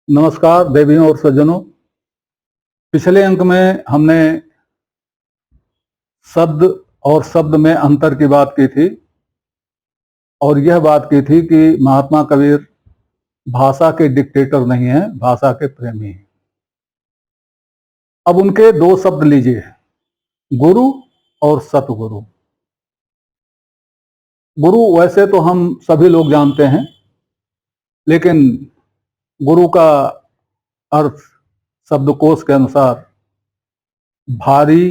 नमस्कार देवियों और सज्जनों। पिछले अंक में हमने शब्द और शब्द में अंतर की बात की थी और यह बात की थी कि महात्मा कबीर भाषा के डिक्टेटर नहीं हैं, भाषा के प्रेमी हैं। अब उनके दो शब्द लीजिए, गुरु और सतगुरु। गुरु वैसे तो हम सभी लोग जानते हैं, लेकिन गुरु का अर्थ शब्दकोश के अनुसार भारी,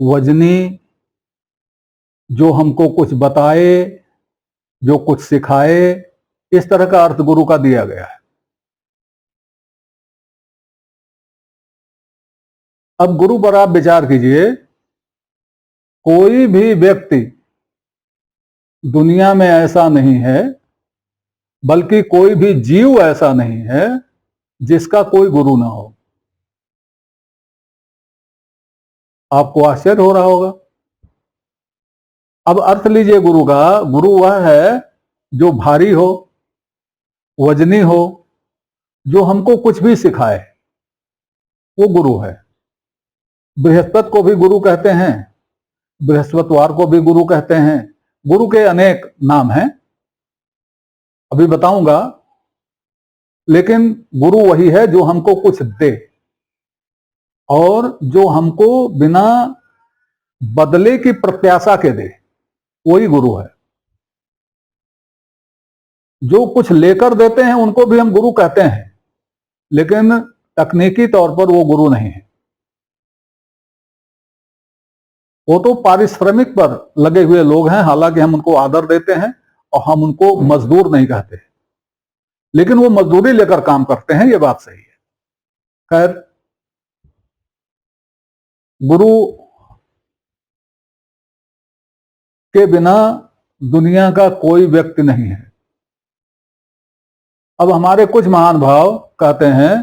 वजनी, जो हमको कुछ बताए, जो कुछ सिखाए, इस तरह का अर्थ गुरु का दिया गया है। अब गुरु पर आप विचार कीजिए, कोई भी व्यक्ति दुनिया में ऐसा नहीं है, बल्कि कोई भी जीव ऐसा नहीं है जिसका कोई गुरु ना हो। आपको आश्चर्य हो रहा होगा। अब अर्थ लीजिए गुरु का। गुरु वह है जो भारी हो, वजनी हो, जो हमको कुछ भी सिखाए, वो गुरु है। बृहस्पति को भी गुरु कहते हैं, बृहस्पतिवार को भी गुरु कहते हैं। गुरु के अनेक नाम हैं, अभी बताऊंगा। लेकिन गुरु वही है जो हमको कुछ दे और जो हमको बिना बदले की प्रत्याशा के दे, वही गुरु है। जो कुछ लेकर देते हैं उनको भी हम गुरु कहते हैं, लेकिन तकनीकी तौर पर वो गुरु नहीं है। वो तो पारिश्रमिक पर लगे हुए लोग हैं, हालांकि हम उनको आदर देते हैं और हम उनको मजदूर नहीं कहते, लेकिन वो मजदूरी लेकर काम करते हैं, ये बात सही है। खैर, गुरु के बिना दुनिया का कोई व्यक्ति नहीं है। अब हमारे कुछ महान भाव कहते हैं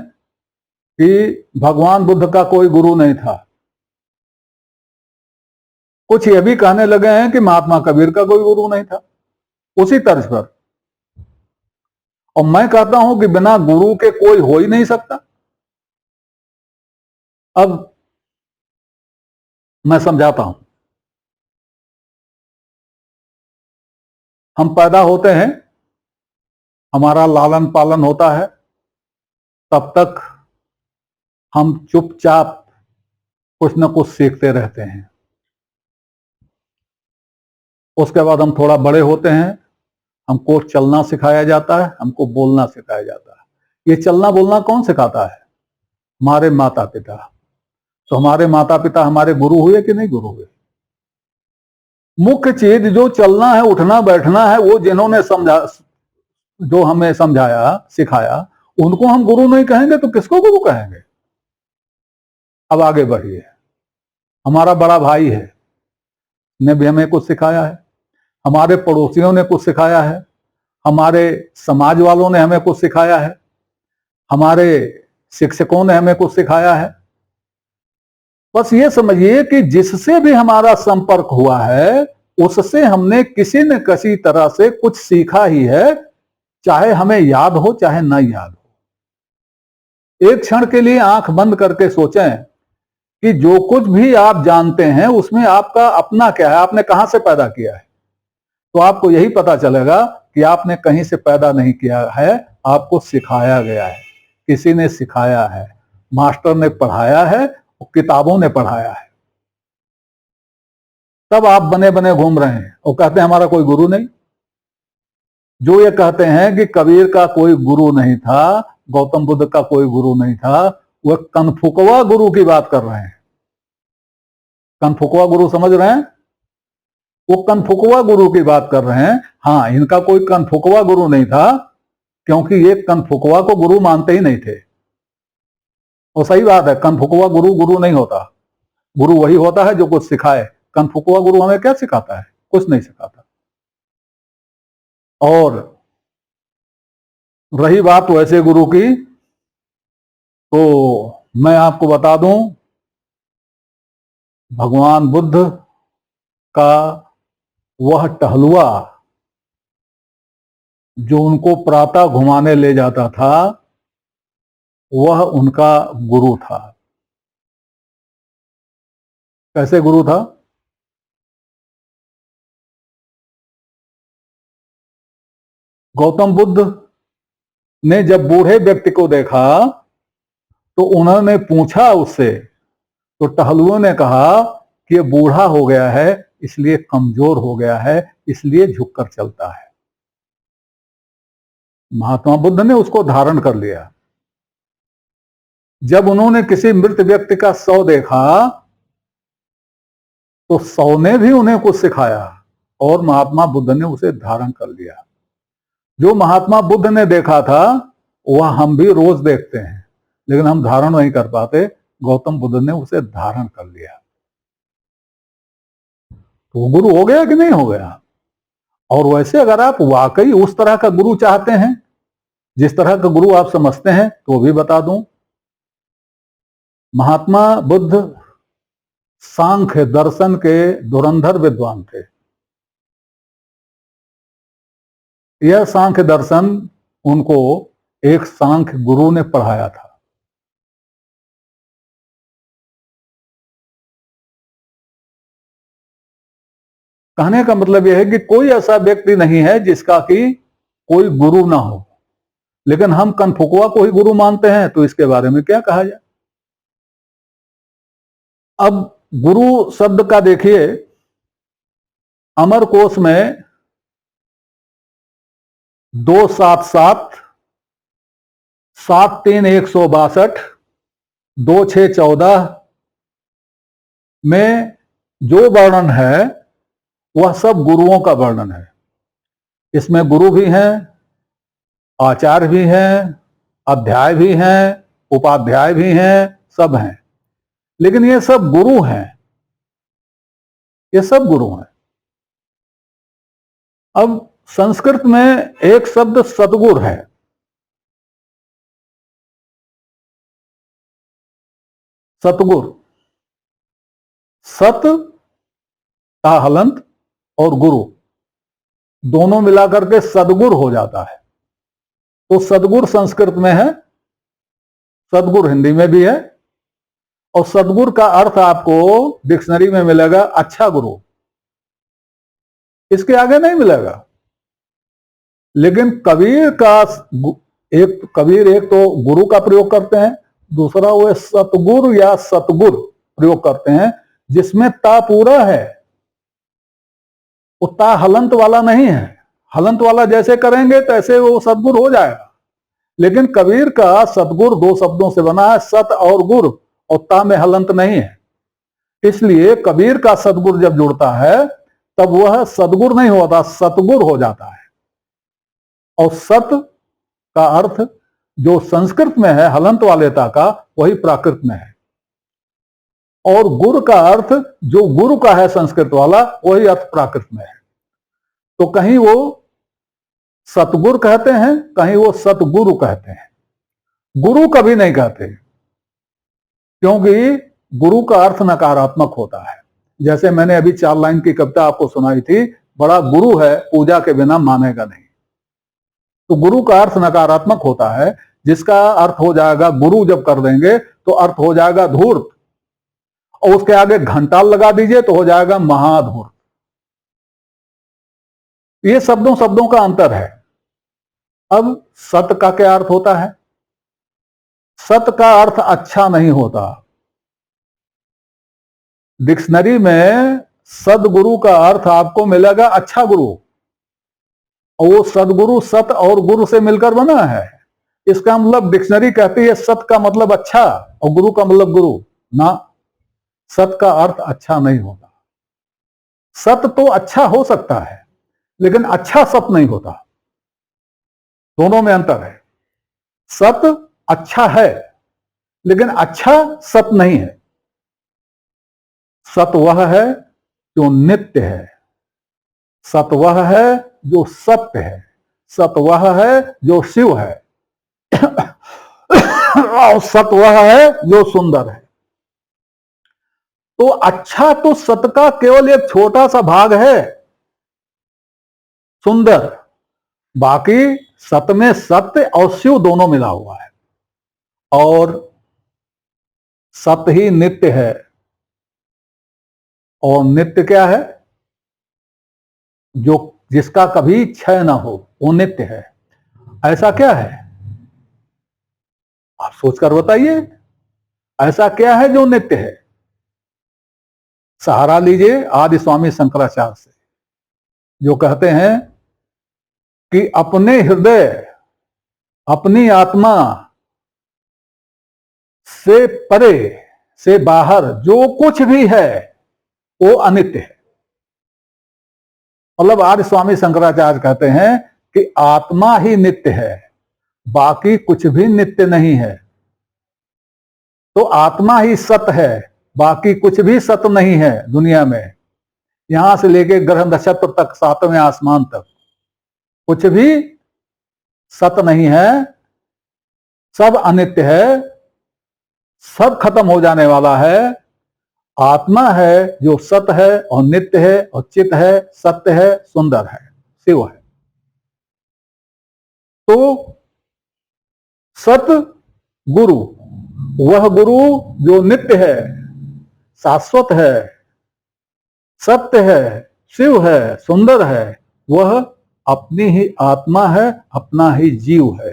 कि भगवान बुद्ध का कोई गुरु नहीं था। कुछ ये भी कहने लगे हैं कि महात्मा कबीर का कोई गुरु नहीं था, उसी तर्ज पर। और मैं कहता हूं कि बिना गुरु के कोई हो ही नहीं सकता। अब मैं समझाता हूं। हम पैदा होते हैं, हमारा लालन पालन होता है, तब तक हम चुपचाप कुछ न कुछ सीखते रहते हैं। उसके बाद हम थोड़ा बड़े होते हैं, हमको चलना सिखाया जाता है, हमको बोलना सिखाया जाता है। ये चलना बोलना कौन सिखाता है? हमारे माता पिता। तो हमारे माता पिता हमारे गुरु हुए कि नहीं गुरु हुए? मुख्य चीज जो चलना है, उठना बैठना है, वो जिन्होंने समझा, जो हमें समझाया, सिखाया, उनको हम गुरु नहीं कहेंगे तो किसको गुरु कहेंगे? अब आगे बढ़िए। हमारा बड़ा भाई है, ने भी हमें कुछ सिखाया है, हमारे पड़ोसियों ने कुछ सिखाया है, हमारे समाज वालों ने हमें कुछ सिखाया है, हमारे शिक्षकों ने हमें कुछ सिखाया है। बस ये समझिए कि जिससे भी हमारा संपर्क हुआ है, उससे हमने किसी न किसी तरह से कुछ सीखा ही है, चाहे हमें याद हो चाहे ना याद हो। एक क्षण के लिए आंख बंद करके सोचें कि जो कुछ भी आप जानते हैं उसमें आपका अपना क्या है, आपने कहां से पैदा किया है। तो आपको यही पता चलेगा कि आपने कहीं से पैदा नहीं किया है, आपको सिखाया गया है, किसी ने सिखाया है, मास्टर ने पढ़ाया है, किताबों ने पढ़ाया है। तब आप बने बने घूम रहे हैं और कहते हैं हमारा कोई गुरु नहीं। जो ये कहते हैं कि कबीर का कोई गुरु नहीं था, गौतम बुद्ध का कोई गुरु नहीं था, वह कनफुकवा गुरु की बात कर रहे हैं। कनफुकवा गुरु समझ रहे हैं? वो कनफुकवा गुरु की बात कर रहे हैं। हाँ, इनका कोई कनफुकवा गुरु नहीं था, क्योंकि ये कनफुकवा को गुरु मानते ही नहीं थे। और सही बात है, कनफुकवा गुरु गुरु नहीं होता। गुरु वही होता है जो कुछ सिखाए। कनफुकवा गुरु हमें क्या सिखाता है? कुछ नहीं सिखाता। और रही बात वैसे गुरु की, तो मैं आपको बता दूं, भगवान बुद्ध का वह टहलुआ जो उनको प्रातः घुमाने ले जाता था, वह उनका गुरु था। कैसे गुरु था? गौतम बुद्ध ने जब बूढ़े व्यक्ति को देखा तो उन्होंने पूछा उससे, तो टहलुओं ने कहा कि ये बूढ़ा हो गया है, इसलिए कमजोर हो गया है, इसलिए झुककर चलता है। महात्मा बुद्ध ने उसको धारण कर लिया। जब उन्होंने किसी मृत व्यक्ति का शव देखा तो शव ने भी उन्हें कुछ सिखाया और महात्मा बुद्ध ने उसे धारण कर लिया। जो महात्मा बुद्ध ने देखा था वह हम भी रोज देखते हैं, लेकिन हम धारण नहीं कर पाते। गौतम बुद्ध ने उसे धारण कर लिया। तो वो गुरु हो गया कि नहीं हो गया? और वैसे अगर आप वाकई उस तरह का गुरु चाहते हैं, जिस तरह का गुरु आप समझते हैं, तो भी बता दूं, महात्मा बुद्ध सांख्य दर्शन के धुरंधर विद्वान थे। यह सांख्य दर्शन उनको एक सांख्य गुरु ने पढ़ाया था। कहने का मतलब यह है कि कोई ऐसा व्यक्ति नहीं है जिसका कि कोई गुरु ना हो, लेकिन हम कनफुकवा को ही गुरु मानते हैं, तो इसके बारे में क्या कहा जाए। अब गुरु शब्द का देखिए, अमरकोश में 277, 73 162, 2614 में जो वर्णन है वह सब गुरुओं का वर्णन है। इसमें गुरु भी हैं, आचार्य भी हैं, अध्याय भी हैं, उपाध्याय भी हैं, सब हैं, लेकिन ये सब गुरु हैं, ये सब गुरु हैं। अब संस्कृत में एक शब्द सतगुरु है। सतगुरु, सत का हलंत और गुरु दोनों मिलाकर के सदगुरु हो जाता है। तो सदगुरु संस्कृत में है, सदगुरु हिंदी में भी है, और सदगुरु का अर्थ आपको डिक्शनरी में मिलेगा अच्छा गुरु, इसके आगे नहीं मिलेगा। लेकिन कबीर एक तो गुरु का प्रयोग करते हैं, दूसरा वो सतगुरु या सतगुरु प्रयोग करते हैं, जिसमें ता पूरा है, वो ता हलंत वाला नहीं है। हलंत वाला जैसे करेंगे तैसे वो सतगुरु हो जाएगा, लेकिन कबीर का सतगुरु 2 शब्दों से बना है, सत और गुरु, और ता में हलंत नहीं है। इसलिए कबीर का सतगुरु जब जुड़ता है तब वह सतगुरु नहीं होता, सतगुरु हो जाता है। और सत का अर्थ जो संस्कृत में है हलंत वालेता का, वही प्राकृत में है, और गुरु का अर्थ जो गुरु का है संस्कृत वाला, वही अर्थ प्राकृत में है। तो कहीं वो सतगुरु कहते हैं, कहीं वो सतगुरु कहते हैं। गुरु कभी नहीं कहते, क्योंकि गुरु का अर्थ नकारात्मक होता है। जैसे मैंने अभी 4 लाइन की कविता आपको सुनाई थी, बड़ा गुरु है पूजा के बिना मानेगा नहीं। तो गुरु का अर्थ नकारात्मक होता है, जिसका अर्थ हो जाएगा गुरु जब कर देंगे तो अर्थ हो जाएगा धूर्त, और उसके आगे घंटाल लगा दीजिए तो हो जाएगा महाधूर्त। ये शब्दों का अंतर है। अब सत का क्या अर्थ होता है? सत का अर्थ अच्छा नहीं होता। डिक्शनरी में सदगुरु का अर्थ आपको मिलेगा अच्छा गुरु, और वो सदगुरु सत और गुरु से मिलकर बना है। इसका मतलब डिक्शनरी कहती है सत का मतलब अच्छा और गुरु का मतलब गुरु ना। सत का अर्थ अच्छा नहीं होता। सत तो अच्छा हो सकता है, लेकिन अच्छा सत नहीं होता। दोनों में अंतर है। सत अच्छा है, लेकिन अच्छा सत नहीं है। सत वह है जो नित्य है, सत वह है जो सत्य है, सत वह है जो शिव है, और सत वह है जो सुंदर है। तो अच्छा तो सत का केवल एक छोटा सा भाग है, सुंदर। बाकी सत में सत्य और शिव दोनों मिला हुआ है। और सत ही नित्य है। और नित्य क्या है? जो जिसका कभी क्षय ना हो, वो नित्य है। ऐसा क्या है? आप सोचकर बताइए, ऐसा क्या है जो नित्य है? सहारा लीजिए आदि स्वामी शंकराचार्य से, जो कहते हैं कि अपने हृदय, अपनी आत्मा से परे, से बाहर जो कुछ भी है वो अनित्य है। मतलब आदि स्वामी शंकराचार्य कहते हैं कि आत्मा ही नित्य है, बाकी कुछ भी नित्य नहीं है। तो आत्मा ही सत है, बाकी कुछ भी सत नहीं है दुनिया में। यहां से लेके ग्रह नक्षत्र तक, सातवें आसमान तक कुछ भी सत नहीं है, सब अनित्य है, सब खत्म हो जाने वाला है। आत्मा है जो सत है और नित्य है और चित है, सत्य है, सुंदर है, शिव है। तो सत गुरु, वह गुरु जो नित्य है, शाश्वत है, सत्य है, शिव है, सुंदर है, वह अपनी ही आत्मा है, अपना ही जीव है।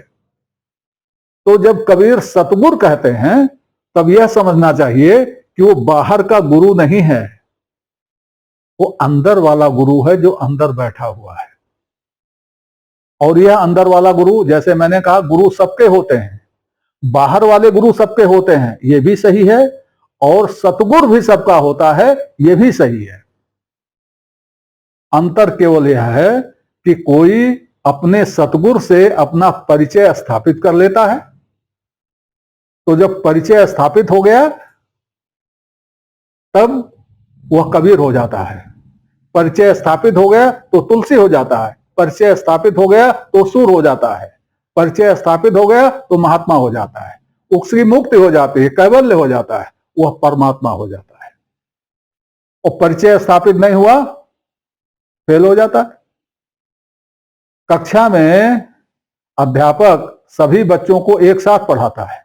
तो जब कबीर सतगुरु कहते हैं तब यह समझना चाहिए कि वो बाहर का गुरु नहीं है, वो अंदर वाला गुरु है जो अंदर बैठा हुआ है। और यह अंदर वाला गुरु, जैसे मैंने कहा, गुरु सबके होते हैं, बाहर वाले गुरु सबके होते हैं, ये भी सही है, और सतगुरु भी सबका होता है, ये भी सही है। अंतर केवल यह है कि कोई अपने सतगुरु से अपना परिचय स्थापित कर लेता है, तो जब परिचय स्थापित हो गया तब वह कबीर हो जाता है। परिचय स्थापित हो गया तो तुलसी हो जाता है, परिचय स्थापित हो गया तो सूर हो जाता है, परिचय स्थापित हो गया तो महात्मा हो जाता है, उसकी मुक्ति हो जाती है, कैवल्य हो जाता है, वह परमात्मा हो जाता है। और परिचय स्थापित नहीं हुआ, फेल हो जाता है। कक्षा में अध्यापक सभी बच्चों को एक साथ पढ़ाता है।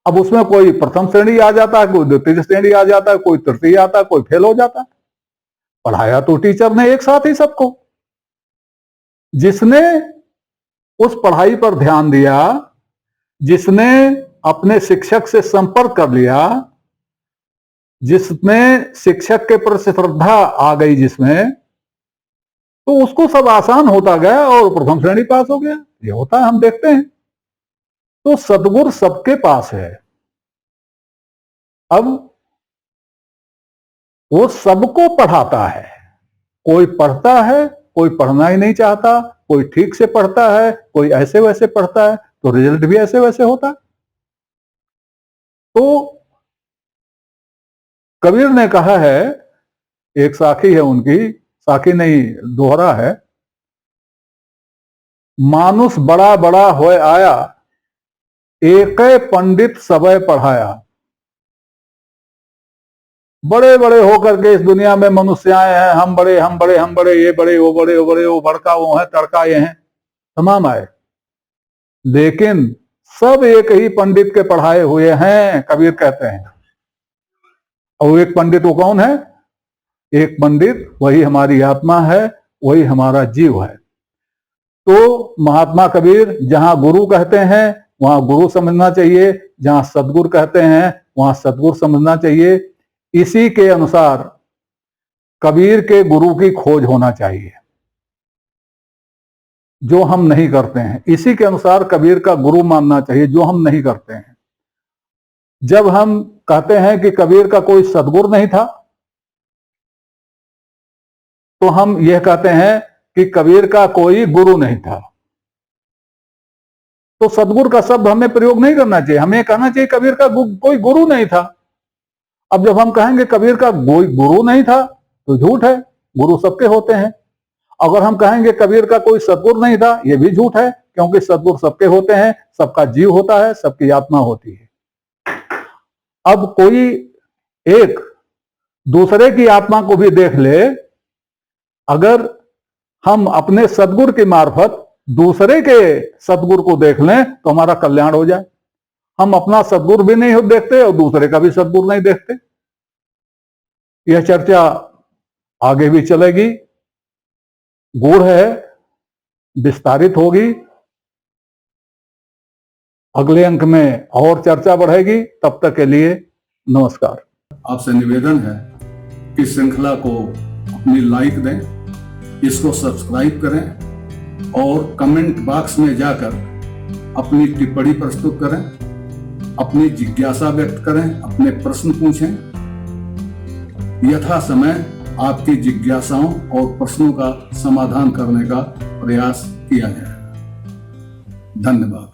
अब उसमें कोई प्रथम श्रेणी आ जाता है, कोई द्वितीय श्रेणी आ जाता है, कोई तृतीय आता है, कोई फेल हो जाता है। पढ़ाया तो टीचर ने एक साथ ही सबको। जिसने उस पढ़ाई पर ध्यान दिया, जिसने अपने शिक्षक से संपर्क कर लिया, जिसमें शिक्षक के प्रति श्रद्धा आ गई, जिसमें, तो उसको सब आसान होता गया और प्रथम श्रेणी पास हो गया। ये होता है, हम देखते हैं। तो सद्गुरु सबके पास है। अब वो सबको पढ़ाता है। कोई पढ़ता है, कोई पढ़ना ही नहीं चाहता, कोई ठीक से पढ़ता है, कोई ऐसे वैसे पढ़ता है, तो रिजल्ट भी ऐसे वैसे होता है। तो कबीर ने कहा है, एक साखी है उनकी, साखी नहीं दोहरा है, मानुष बड़ा बड़ा होए आया, एक पंडित सबे पढ़ाया। बड़े बड़े होकर के इस दुनिया में मनुष्य आए हैं, हम बड़े, हम बड़े, हम बड़े, ये बड़े, वो बड़े, वो बड़े, वो बड़का वो है, तड़का ये है, तमाम आए, लेकिन सब एक ही पंडित के पढ़ाए हुए हैं, कबीर कहते हैं। और एक पंडित वो कौन है? एक पंडित वही हमारी आत्मा है, वही हमारा जीव है। तो महात्मा कबीर जहां गुरु कहते हैं वहां गुरु समझना चाहिए, जहां सदगुरु कहते हैं वहां सदगुरु समझना चाहिए। इसी के अनुसार कबीर के गुरु की खोज होना चाहिए, जो हम नहीं करते हैं। इसी के अनुसार कबीर का गुरु मानना चाहिए, जो हम नहीं करते हैं। जब हम कहते हैं कि कबीर का कोई सदगुरु नहीं था, तो हम यह कहते हैं कि कबीर का कोई गुरु नहीं था। तो सदगुरु का शब्द हमें प्रयोग नहीं करना चाहिए, हमें कहना चाहिए कबीर का कोई गुरु नहीं था। अब जब हम कहेंगे कबीर का कोई गुरु नहीं था तो झूठ है, गुरु सबके होते हैं। अगर हम कहेंगे कबीर का कोई सदगुरु नहीं था, यह भी झूठ है, क्योंकि सदगुरु सबके होते हैं, सबका जीव होता है, सबकी आत्मा होती है। अब कोई एक दूसरे की आत्मा को भी देख ले, अगर हम अपने सदगुरु की मार्फत दूसरे के सदगुरु को देख लें तो हमारा कल्याण हो जाए। हम अपना सद्गुण भी नहीं देखते और दूसरे का भी सद्गुण नहीं देखते। यह चर्चा आगे भी चलेगी, गूढ़ है, विस्तारित होगी। अगले अंक में और चर्चा बढ़ेगी। तब तक के लिए नमस्कार। आपसे निवेदन है कि श्रृंखला को अपनी लाइक दें, इसको सब्सक्राइब करें और कमेंट बॉक्स में जाकर अपनी टिप्पणी प्रस्तुत करें, अपनी जिज्ञासा व्यक्त करें, अपने प्रश्न पूछें। यथा समय आपकी जिज्ञासाओं और प्रश्नों का समाधान करने का प्रयास किया जाएगा। धन्यवाद।